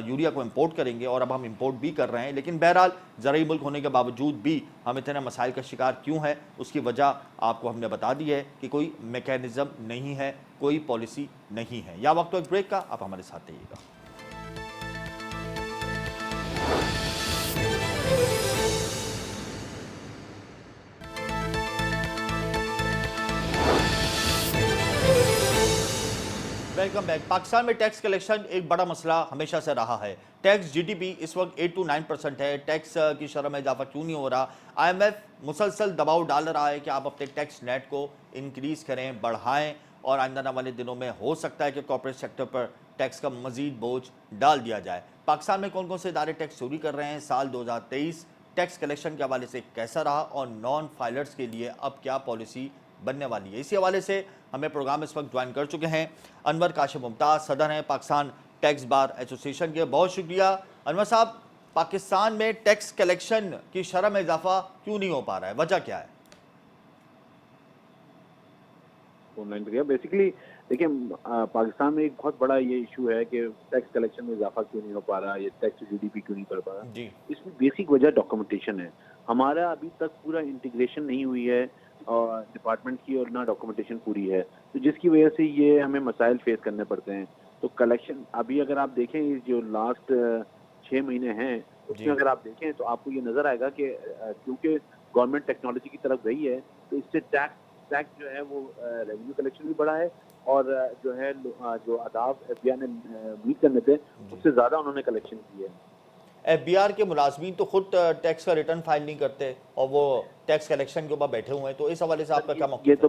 यूरिया को इम्पोर्ट करेंगे, और अब हम इम्पोर्ट भी कर रहे हैं। लेकिन बहरहाल ज़रूरी मुल्क होने के बावजूद भी हम इतने मसाइल का शिकार क्यों है, उसकी वजह आपको हमने बता दी है कि कोई मैकेनिज़्म नहीं है, कोई पॉलिसी नहीं है। या वक्त तो एक ब्रेक का, आप हमारे साथ रहिएगा। Welcome back. पाकिस्तान में टैक्स कलेक्शन एक बड़ा मसला हमेशा से रहा है। टैक्स GDP इस वक्त 8 to 9% है। टैक्स की शरह में इजाफा क्यों नहीं हो रहा? IMF मुसलसल दबाव डाल रहा है कि आप अपने टैक्स नेट को इंक्रीज़ करें, बढ़ाएं, और आइंदा वाले दिनों में हो सकता है कि कॉर्पोरेट सेक्टर पर टैक्स का मजीद बोझ डाल दिया जाए। पाकिस्तान में कौन कौन से इदारे टैक्स चोरी कर रहे हैं? साल 2023 टैक्स कलेक्शन के हवाले से कैसा रहा, और नॉन फाइलर्स के लिए अब क्या पॉलिसी बनने वाली है? इसी हवाले से हमें प्रोग्राम इस वक्त ज्वाइन कर चुके हैं अनवर काशिफ मुमताज़, सदर हैं पाकिस्तान टैक्स बार एसोसिएशन के। बहुत शुक्रिया अनवर साहब। पाकिस्तान में टैक्स कलेक्शन की शरह में इजाफा क्यों नहीं हो पा रहा है, वजह क्या है? बेसिकली देखिए, पाकिस्तान में एक बहुत बड़ा ये इशू है कि टैक्स कलेक्शन में इजाफा क्यों नहीं हो पा रहा, ये टैक्स GDP क्यों नहीं कर पा रहा। इसमें बेसिक वजह डॉक्यूमेंटेशन है। हमारा अभी तक पूरा इंटीग्रेशन नहीं हुई है और डिपार्टमेंट की, और ना डॉक्यूमेंटेशन पूरी है, तो जिसकी वजह से ये हमें मसाइल फेस करने पड़ते हैं। तो कलेक्शन अभी अगर आप देखें, जो लास्ट 6 महीने हैं उसमें अगर आप देखें तो आपको ये नजर आएगा कि क्योंकि गवर्नमेंट टेक्नोलॉजी की तरफ गई है तो इससे टैक्स जो है वो रेवेन्यू कलेक्शन भी बढ़ा है, और जो है जो आदाब FBI ने उम्मीद करने थे उससे ज्यादा उन्होंने कलेक्शन की है। FBR के मुलाजमीन तो खुद टैक्स का रिटर्न फाइल नहीं करते और वो टैक्स कलेक्शन के ऊपर बैठे हुए हैं, तो इस हवाले से आपका क्या मौक़िफ़ है? ये तो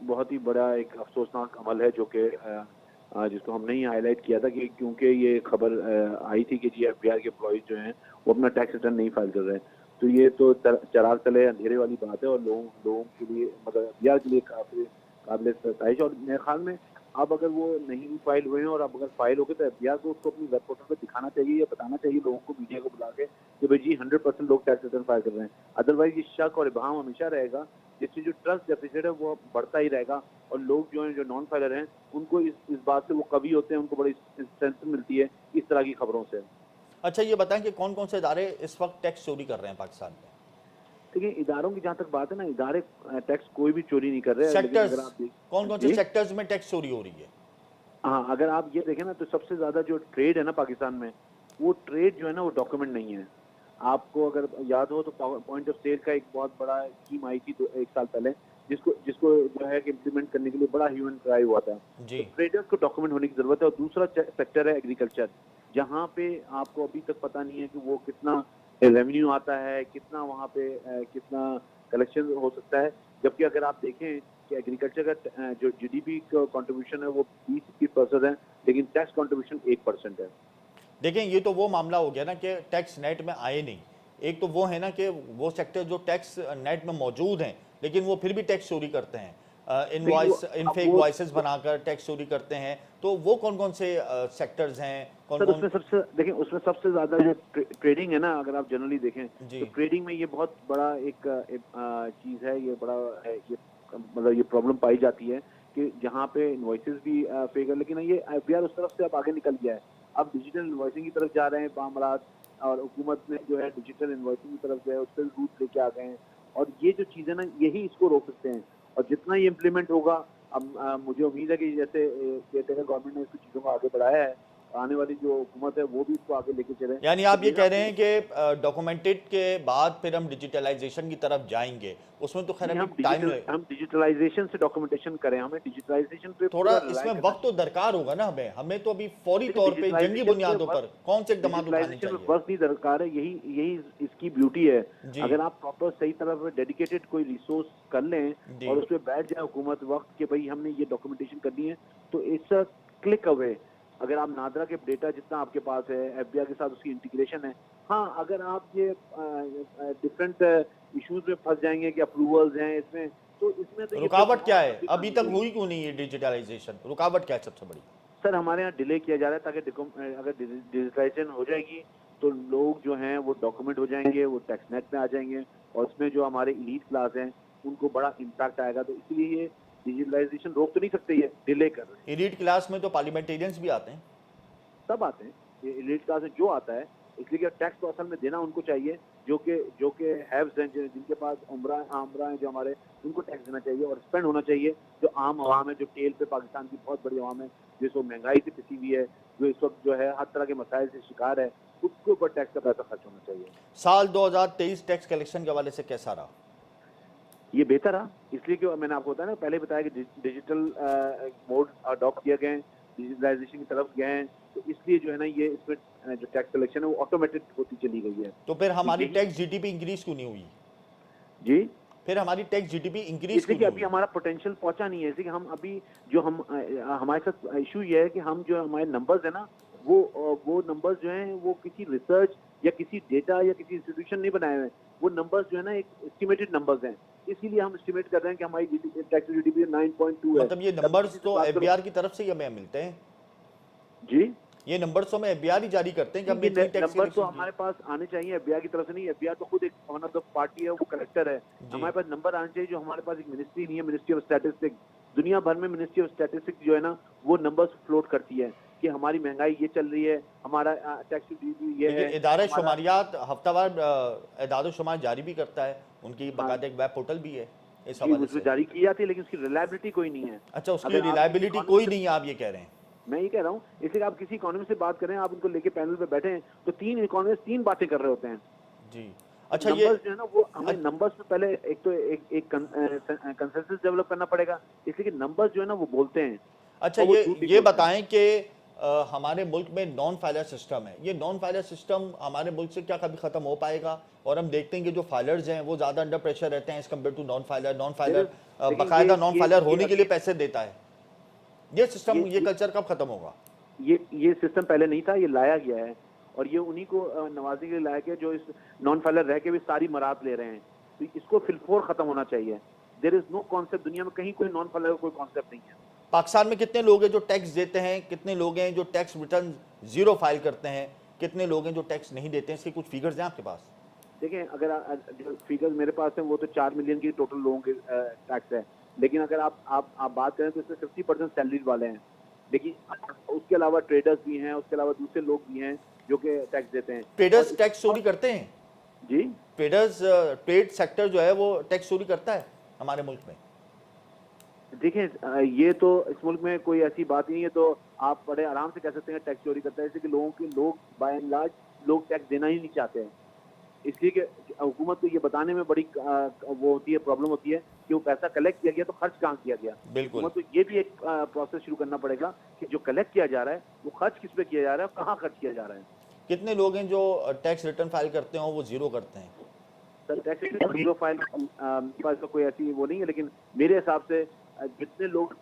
बहुत ही बड़ा एक अफसोसनाक अमल है, जो कि जिसको हमने ही हाईलाइट किया था कि क्योंकि ये खबर आई थी कि जी FBR के एम्प्लॉइज जो हैं वो अपना टैक्स रिटर्न नहीं फाइल कर रहे हैं। तो ये तो चराग तले अंधेरे वाली बात है, और लोगों के लिए, मतलब FBR के लिए काबिल सताइश। और मेरे ख्याल में अब अगर वो नहीं भी फाइल हुए हैं और अब अगर फाइल हो गए तो एफबीआर को उसको अपनी वेब पोर्टल पे दिखाना चाहिए या बताना चाहिए लोगों को, मीडिया को बुला के कि भाई जी 100% लोग टैक्स रिटर्न फाइल कर रहे हैं। अदरवाइज ये शक और इबाहम हमेशा रहेगा, जिससे जो ट्रस्ट डेफिसिट है वो बढ़ता ही रहेगा और लोग जो हैं, जो नॉन फाइलर हैं, उनको इस बात से वो कवि होते हैं, उनको बड़ी स्ट्रेंथ मिलती है इस तरह की खबरों से। अच्छा ये बताएं कि कौन कौन से इदारे इस वक्त टैक्स चोरी कर रहे हैं पाकिस्तान में? देखिए इदारों की जहाँ तक बात है ना, इदारे टैक्स कोई भी चोरी नहीं कर रहे हैं, लेकिन सेक्टर्स, अगर आप कौन कौन से सेक्टर्स में टैक्स चोरी हो रही है? हाँ, अगर आप ये देखें ना तो सबसे ज्यादा जो ट्रेड है ना पाकिस्तान में, वो ट्रेड जो है ना वो डॉक्यूमेंट नहीं है। आपको अगर याद हो तो पॉइंट ऑफ सेल का एक बहुत बड़ा स्कीम आई थी 1 साल पहले, जिसको जिसको जो है कि इम्प्लीमेंट करने के लिए बड़ा ह्यूमन ट्राई हुआ था। जी। तो ट्रेडर्स को डॉक्यूमेंट होने की जरूरत है। और दूसरा सेक्टर है एग्रीकल्चर, जहाँ पे आपको अभी तक पता नहीं है कि वो कितना रेवेन्यू आता है, कितना वहाँ पे कितना कलेक्शन हो सकता है। जबकि अगर आप देखें कि एग्रीकल्चर का जो जीडीपी का कंट्रीब्यूशन है वो 20-21% है, लेकिन टैक्स कंट्रीब्यूशन 1% है। देखें ये तो वो मामला हो गया ना कि टैक्स नेट में आए नहीं। एक तो वो है ना कि वो सेक्टर जो टैक्स नेट में मौजूद हैं लेकिन वो फिर भी टैक्स चोरी करते हैं, इनवॉइस इनफेक इनवॉइसेस बनाकर टैक्स चोरी करते हैं। तो वो कौन कौन से सेक्टर्स हैं, कौन सर कौन? उसमें सबसे देखिए, उसमें सबसे ज्यादा जो ट्रेडिंग है ना, अगर आप जनरली देखें जी। तो ट्रेडिंग में ये बहुत बड़ा एक चीज है, ये बड़ा है, ये मतलब ये प्रॉब्लम पाई जाती है कि जहाँ पे इनवॉइसेस भी फेक है, लेकिन ये एफबीआर उस तरफ से अब आगे निकल गया है। अब डिजिटल इनवॉइसिंग की तरफ जा रहे हैं मामलात, और हुकूमत ने जो है डिजिटल इनवॉइसिंग की तरफ जो है उस पर रूट लेके आ गए हैं। और ये जो चीजें ना, यही इसको रोक सकते हैं। और जितना ये इम्प्लीमेंट होगा, अब मुझे उम्मीद है कि जैसे केयर गवर्नमेंट ने इसकी चीजों को आगे बढ़ाया है, आने वाली जो हुकूमत है वो भी इसको आगे लेके चले। यानी आप ये कह रहे हैं कि डॉक्यूमेंटेड के बाद फिर हम डिजिटलाइजेशन की तरफ जाएंगे, उसमें तो खैर अभी टाइम है। हम डिजिटलाइजेशन से डॉक्यूमेंटेशन करें, हमें डिजिटलाइजेशन पे थोड़ा पूरा रिलाय इसमें करना वक्त तो दरकार होगा ना हमें तो अभी फौरी चाहिए। तौर पे जंगी डिजिटलाइजेशन बुनियादों पे पर कौन से इकदाम उठाने डिजिटलाइजेशन में चाहिए? वक्त नहीं दरकार है, यही यही इसकी ब्यूटी है। जी। अगर आप प्रॉपर सही तरह से डेडिकेटेड कोई रिसोर्स कर लें जी। और उस पर बैठ जाए हुकूमत वक्त के भाई हमने ये डॉक्यूमेंटेशन करनी है, तो इट्स अ क्लिक अवे। अगर आप नादरा के डेटा जितना आपके पास है, एफबीआर के साथ उसकी इंटीग्रेशन है, हाँ, अगर आप ये डिफरेंट इश्यूज में फंस जाएंगे कि अप्रूवल्स हैं इसमें, तो इसमें तो रुकावट क्या है, अभी तक हुई क्यों नहीं है डिजिटलाइजेशन? रुकावट क्या है सबसे बड़ी? सर हमारे यहाँ डिले किया जा रहा है, ताकि अगर डिजिटलाइजेशन हो जाएगी तो लोग जो हैं वो डॉक्यूमेंट हो जाएंगे, वो टैक्स नेट में आ जाएंगे, और उसमें जो हमारे इलीट क्लास हैं उनको बड़ा इम्पैक्ट आएगा। तो इसलिए ये डिजिटलाइजेशन रोक तो नहीं सकते, ये डिले कर रहे हैं। एलीट क्लास में तो पार्लियामेंटेरियंस भी आते हैं। सब आते हैं, ये इलीट क्लास में जो आता है, इसलिए कि टैक्स तो असल में देना उनको चाहिए, जो कि हैव्स हैं, जिनके पास उम्रा हैं, जो हमारे, उनको टैक्स देना चाहिए और स्पेंड होना चाहिए। जो आम आवाम है, जो टेल पे पाकिस्तान की बहुत बड़ी आवाम है, जो इस वक्त महंगाई से पिसी हुई है, जो इस वक्त जो है हर तरह के मसाइल से शिकार है, उसके ऊपर टैक्स का पैसा खर्च होना चाहिए। साल 2023 टैक्स कलेक्शन के हवाले से कैसा रहा? ये बेहतर रहा, इसलिए कि मैंने आपको बताया ना, पहले बताया कि डिजिटल मोड अडॉप्ट किए गए हैं, डिजिटलाइजेशन की तरफ गए हैं, तो इसलिए जो है ना ये इसमें जो टैक्स कलेक्शन है वो ऑटोमेटेड होती चली गई है। तो फिर हमारी टैक्स जीडीपी इंक्रीज क्यों नहीं हुई? जी, फिर हमारी टैक्स जीडीपी इंक्रीज इसलिए क्यों कि नहीं अभी हुई? हमारा पोटेंशियल पहुंचा नहीं है। इसलिए कि हम अभी जो हम हमारे साथ इशू ये है कि हम जो हमारे नंबर्स है ना, वो नंबर्स जो हैं वो किसी रिसर्च या किसी डेटा या किसी इंस्टीट्यूशन नहीं बनाए हुए हैं। वो नंबर्स जो है ना एक एस्टिमेटेड नंबर्स हैं, इसीलिए हम एस्टिमेट कर रहे हैं कि हमारी टैक्स जीडीपी 9.2 है। मतलब ये नंबर्स तो एफबीआर की तरफ से ही हमें मिलते हैं। जी, ये नंबर्स तो हमें एफबीआर ही जारी करते हैं कि हमने इतनी टैक्स नंबर तो कलेक्शन हमारे पास आने चाहिए एफबीआई की तरफ से नहीं। एफबीआई तो खुद एक वन ऑफ द पार्टी है, वो कलेक्टर है। हमारे पास नंबर आने चाहिए। जो हमारे पास एक मिनिस्ट्री नहीं है, मिनिस्ट्री ऑफ स्टैटिस्टिक्स, दुनिया भर में मिनिस्ट्री ऑफ स्टैटिस्टिक्स जो है ना वो नंबर्स फ्लोट करती है कि हमारी महंगाई ये चल रही है, हमारा टैक्स ये है। इदारा शुमारियात हफ्तावार इदारा शुमार जारी भी करता है, उनकी बाकायदा एक वेब पोर्टल भी है इस हवाले उसमें से। जारी की जाती है, लेकिन उसकी रिलायबिलिटी कोई नहीं है। अच्छा, उसकी रिलायबिलिटी कोई नहीं है, आप ये कह रहे हैं? मैं ये कह रहा हूँ, इसलिए आप किसी इकोनॉमिस्ट से बात करें, आप उनको लेके पैनल पे बैठे हैं तो 3 इकोनॉमिस्ट 3 बातें कर रहे होते हैं। जी। अच्छा, नंबर्स जो है ना वो हमें नंबर्स में पहले एक कंसेंसस डेवलप करना पड़ेगा, इसलिए कि नंबर्स जो है ना वो बोलते हैं। अच्छा, ये बताएं कि हमारे मुल्क में नॉन फाइलर सिस्टम है, ये नॉन फाइलर सिस्टम हमारे मुल्क से क्या कभी ख़त्म हो पाएगा? और हम देखते हैं कि जो फाइलर्स हैं वो ज़्यादा अंडर प्रेशर रहते हैं as compared to non filer बाकायदा नॉन फाइलर होने के लिए पैसे देता है। ये सिस्टम, ये कल्चर कब खत्म होगा? ये सिस्टम पहले नहीं था, ये लाया गया है, और ये उन्हीं को नवाजने के लिए लाया गया जो इस नॉन फाइलर रह के भी सारी मरात ले रहे हैं। तो इसको फिलफोर खत्म होना चाहिए। देयर इज नो कॉन्सेप्ट, दुनिया में कहीं कोई नॉन फाइलर का कोई कॉन्सेप्ट नहीं है। पाकिस्तान में कितने लोग हैं जो टैक्स देते हैं, कितने लोग हैं जो टैक्स रिटर्न जीरो फाइल करते हैं, कितने लोग हैं जो टैक्स नहीं देते हैं? इसके कुछ फिगर्स हैं आपके पास? देखें, अगर जो फिगर्स मेरे पास हैं वो तो 4 मिलियन की टोटल लोगों के टैक्स है, लेकिन अगर आप बात करें तो इसमें 50% सैलरीज वाले हैं, लेकिन उसके अलावा ट्रेडर्स भी हैं, उसके अलावा दूसरे लोग भी हैं जो कि टैक्स देते हैं। ट्रेडर्स टैक्स चोरी करते हैं? जी, ट्रेडर्स, ट्रेड सेक्टर जो है वो टैक्स चोरी करता है हमारे मुल्क में? देखिए, ये तो इस मुल्क में कोई ऐसी बात नहीं है, तो आप बड़े आराम से कह सकते हैं टैक्स चोरी करता है, जैसे कि लोग बाय एंड लार्ज लोग टैक्स देना ही नहीं चाहते हैं, इसलिए कि हुकूमत को ये बताने में बड़ी वो होती है, प्रॉब्लम होती है कि वो पैसा कलेक्ट किया गया तो खर्च कहाँ किया गया। बिल्कुल। हुकूमत को ये भी एक प्रोसेस शुरू करना पड़ेगा कि जो कलेक्ट किया जा रहा है वो खर्च किस पे किया जा रहा है, कहाँ खर्च किया जा रहा है। कितने लोग हैं जो टैक्स रिटर्न फाइल करते हो वो जीरो करते हैं? सर, टैक्स जीरो फाइल पास तो कोई ऐसी वो नहीं है, लेकिन मेरे हिसाब से जितने लोग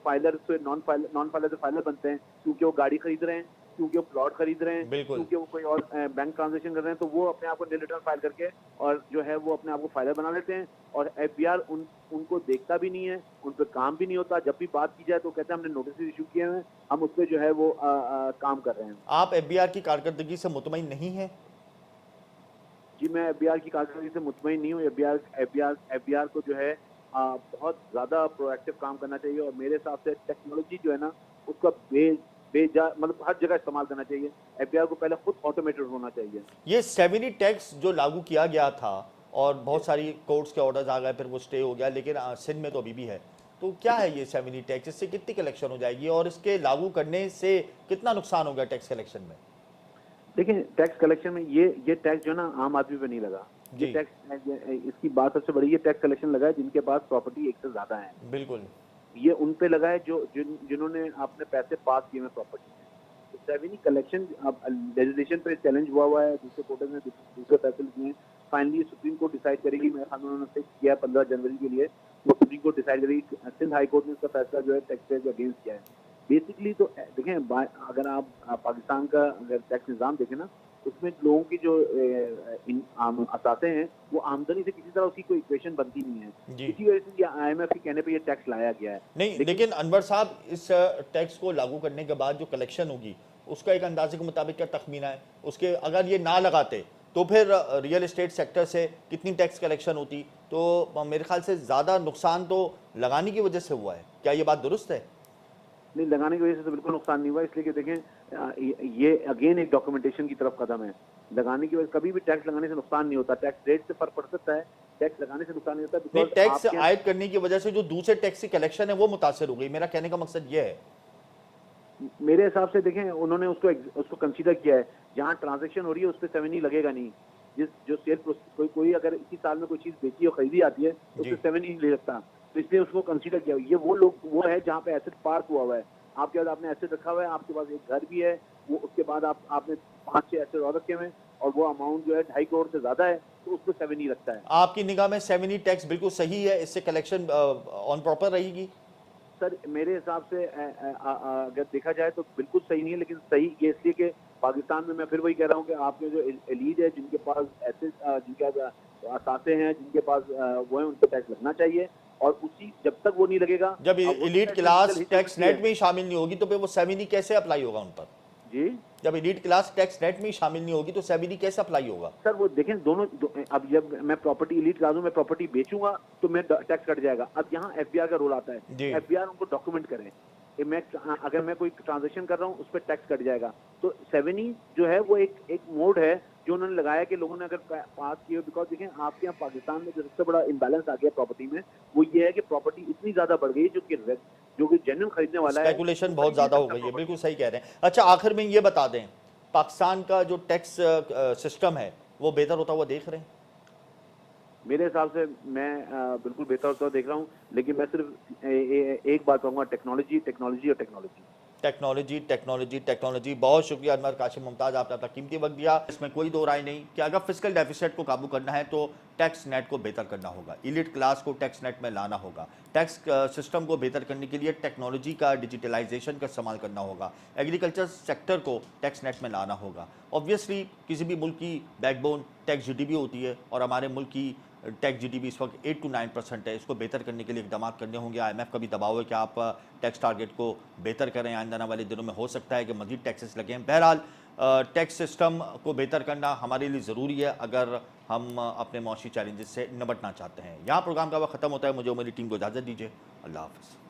फाइलर से नॉन फाइलर से फाइलर बनते हैं, क्योंकि वो गाड़ी खरीद रहे हैं, क्योंकि वो प्लॉट खरीद रहे हैं, क्योंकि वो कोई और बैंक ट्रांजैक्शन कर रहे हैं, तो वो अपने आप को नील रिटर्न फाइल करके और जो है वो अपने आप को फाइलर बना लेते हैं, और एफबीआर उनको देखता भी नहीं है, उन पर काम भी नहीं होता। जब भी बात की जाए तो कहते हैं हमने नोटिस इशू किए हैं, हम उस पर जो है वो काम कर रहे हैं। आप एफबीआर की कारकर्दगी से मुतमईन नहीं है? जी, मैं एफबीआर की कारकर्दगी से मुतमईन नहीं हूँ। एफबीआर को जो है बहुत ज़्यादा प्रोएक्टिव काम करना चाहिए, और मेरे हिसाब से टेक्नोलॉजी जो है ना उसका मतलब हर जगह इस्तेमाल करना चाहिए। एफबीआर को पहले खुद ऑटोमेटेड होना चाहिए। ये सेमिनी टैक्स जो लागू किया गया था और बहुत सारी कोर्ट्स के ऑर्डर्स आ गए, फिर वो स्टे हो गया, लेकिन सिंध में तो अभी भी है, तो क्या है ये सेमिनी टैक्स? इससे कितनी कलेक्शन हो जाएगी और इसके लागू करने से कितना नुकसान होगा टैक्स कलेक्शन में? देखिए, टैक्स कलेक्शन में ये टैक्स जो है ना आम आदमी पे नहीं लगा। ये टैक्स, इसकी बात सबसे बड़ी, ये टैक्स कलेक्शन लगा है जिनके पास प्रॉपर्टी एक से ज्यादा है। बिल्कुल। ये उन पे लगा है जिन्होंने अपने पैसे पास किए हैं प्रॉपर्टी में। तो रेवेन्यू कलेक्शन अब लेजिस्लेशन पे चैलेंज हुआ है, दूसरे कोर्ट ने दूसरे फैसले लिए हैं। फाइनली सुप्रीम कोर्ट डिसाइड करेगी। मेरे ख्याल में उन्होंने फिक्स किया 15 जनवरी के लिए, वो सुप्रीम कोर्ट डिसाइड करेगी। सिंध हाई कोर्ट ने इसका फैसला जो है टैक्स के अगेंस्ट किया है। बेसिकली तो देखें, अगर आप पाकिस्तान का अगर टैक्स निज़ाम देखें ना, उसमें लोगों की जो असाते हैं वो आमदनी से किसी तरह उसकी कोई इक्वेशन बनती नहीं है। इसी वजह से IMF के कहने पे ये टैक्स लाया गया है। नहीं, लेकिन अनवर साहब, इस टैक्स को लागू करने के बाद जो कलेक्शन होगी उसका एक अंदाजे के मुताबिक क्या तखमीना है? उसके अगर ये ना लगाते तो फिर रियल एस्टेट सेक्टर से कितनी टैक्स कलेक्शन होती? तो मेरे ख्याल से ज़्यादा नुकसान तो लगाने की वजह से हुआ है। क्या ये बात दुरुस्त है? नहीं, लगाने की वजह से तो बिल्कुल नुकसान नहीं हुआ, इसलिए कि देखें ये अगेन एक डॉक्यूमेंटेशन की तरफ कदम है। लगाने की वजह, कभी भी टैक्स लगाने से नुकसान नहीं होता। टैक्स रेट से फर्क पड़ सकता है, टैक्स लगाने से नुकसान नहीं होता। नहीं, टैक्स आयद करने की वजह से जो दूसरे टैक्स की कलेक्शन है वो मुतासर हो गई। मेरा कहने का मकसद ये है। मेरे हिसाब से देखें, उन्होंने उसको कंसीडर किया है। जहाँ ट्रांजेक्शन हो रही है उस पर 7E लगेगा नहीं। जो सेल कोई अगर इसी साल में कोई चीज बेची और खरीदी आती है तो उस पर 7E नहीं लगता, तो इसलिए उसको कंसीडर किया। ये वो है जहाँ पे एसेट पार्क हुआ है। आपके पास आपने एसेट रखा हुआ है, आपके पास एक घर भी है, वो उसके बाद आपने 5-6 एसेट और रखे हुए हैं, और वो अमाउंट जो है 2.5 करोड़ से ज्यादा है, तो उसको 7E लगता है। आपकी निगाह में 7E टैक्स बिल्कुल सही है? इससे कलेक्शन ऑन प्रॉपर रहेगी? सर, मेरे हिसाब से अगर देखा जाए तो बिल्कुल सही नहीं है, लेकिन सही ये इसलिए कि पाकिस्तान में, मैं फिर वही कह रहा हूँ कि आपने जो एलीट है, जिनके पास एसेट, जिनके असाते हैं, जिनके पास वो है, उन पर टैक्स लगना चाहिए। और उसी जब तक वो नहीं लगेगा, जब एलीट क्लास टैक्स नेट में ही शामिल नहीं होगी तो फिर वो 7E कैसे अप्लाई होगा उन पर? जी, जब एलीट क्लास टैक्स नेट में ही शामिल नहीं होगी तो 7E कैसे अप्लाई होगा? सर वो देखें अब जब मैं प्रॉपर्टी एलीट क्लास हूं, मैं प्रॉपर्टी बेचूंगा तो मैं टैक्स कट जाएगा। अब यहाँ एफबीआर का रोल आता है। एफबीआर उनको डॉक्यूमेंट करें कि अगर मैं कोई ट्रांजेक्शन कर रहा हूँ उस पर टैक्स कट जाएगा। तो 7E जो है वो एक मोड है जो उन्होंने लगाया कि लोगों ने अगर पास किए। बिकॉज देखें, आपके यहाँ पाकिस्तान में जो सबसे बड़ा इम्बैलेंस आ गया प्रॉपर्टी में, वो ये है कि प्रॉपर्टी इतनी ज्यादा बढ़ गई जो कि जेन्युइन खरीदने वाला है, स्पेकुलेशन बहुत ज्यादा हो गई है। बिल्कुल सही कह रहे हैं। अच्छा, आखिर में ये बता दें, पाकिस्तान का जो टैक्स सिस्टम है वो बेहतर होता हुआ देख रहे हैं? मेरे हिसाब से मैं बिल्कुल बेहतर होता हुआ देख रहा हूँ, लेकिन मैं सिर्फ एक बात कहूँगा, टेक्नोलॉजी, टेक्नोलॉजी और टेक्नोलॉजी, टेक्नोलॉजी, टेक्नोलॉजी, टेक्नोलॉजी। बहुत शुक्रिया अनवर काशिम मुमताज़, आपने अपना कीमती वक्त दिया। इसमें कोई दो राय नहीं कि अगर फिस्कल डेफिसिट को काबू करना है तो टैक्स नेट को बेहतर करना होगा, एलीट क्लास को टैक्स नेट में लाना होगा, टैक्स सिस्टम को बेहतर करने के लिए टेक्नोलॉजी का, डिजिटलाइजेशन का इस्तेमाल करना होगा, एग्रीकल्चर सेक्टर को टैक्स नेट में लाना होगा। ऑब्वियसली किसी भी मुल्क की बैकबोन टैक्स GDP होती है, और हमारे मुल्क की टैक्स जीडीपी इस वक्त 8 to 9% है, इसको बेहतर करने के लिए इकदाम करने होंगे। IMF का भी दबाव है कि आप टैक्स टारगेट को बेहतर करें। आने वाले दिनों में हो सकता है कि मजीद टैक्सेस लगें। बहरहाल टैक्स सिस्टम को बेहतर करना हमारे लिए ज़रूरी है अगर हम अपने मौशी चैलेंजेस से निपटना चाहते हैं। यहाँ प्रोग्राम का वक्त ख़त्म होता है। मुझे और मेरी टीम को इजाज़त दीजिए। अल्लाह हाफ़िज़।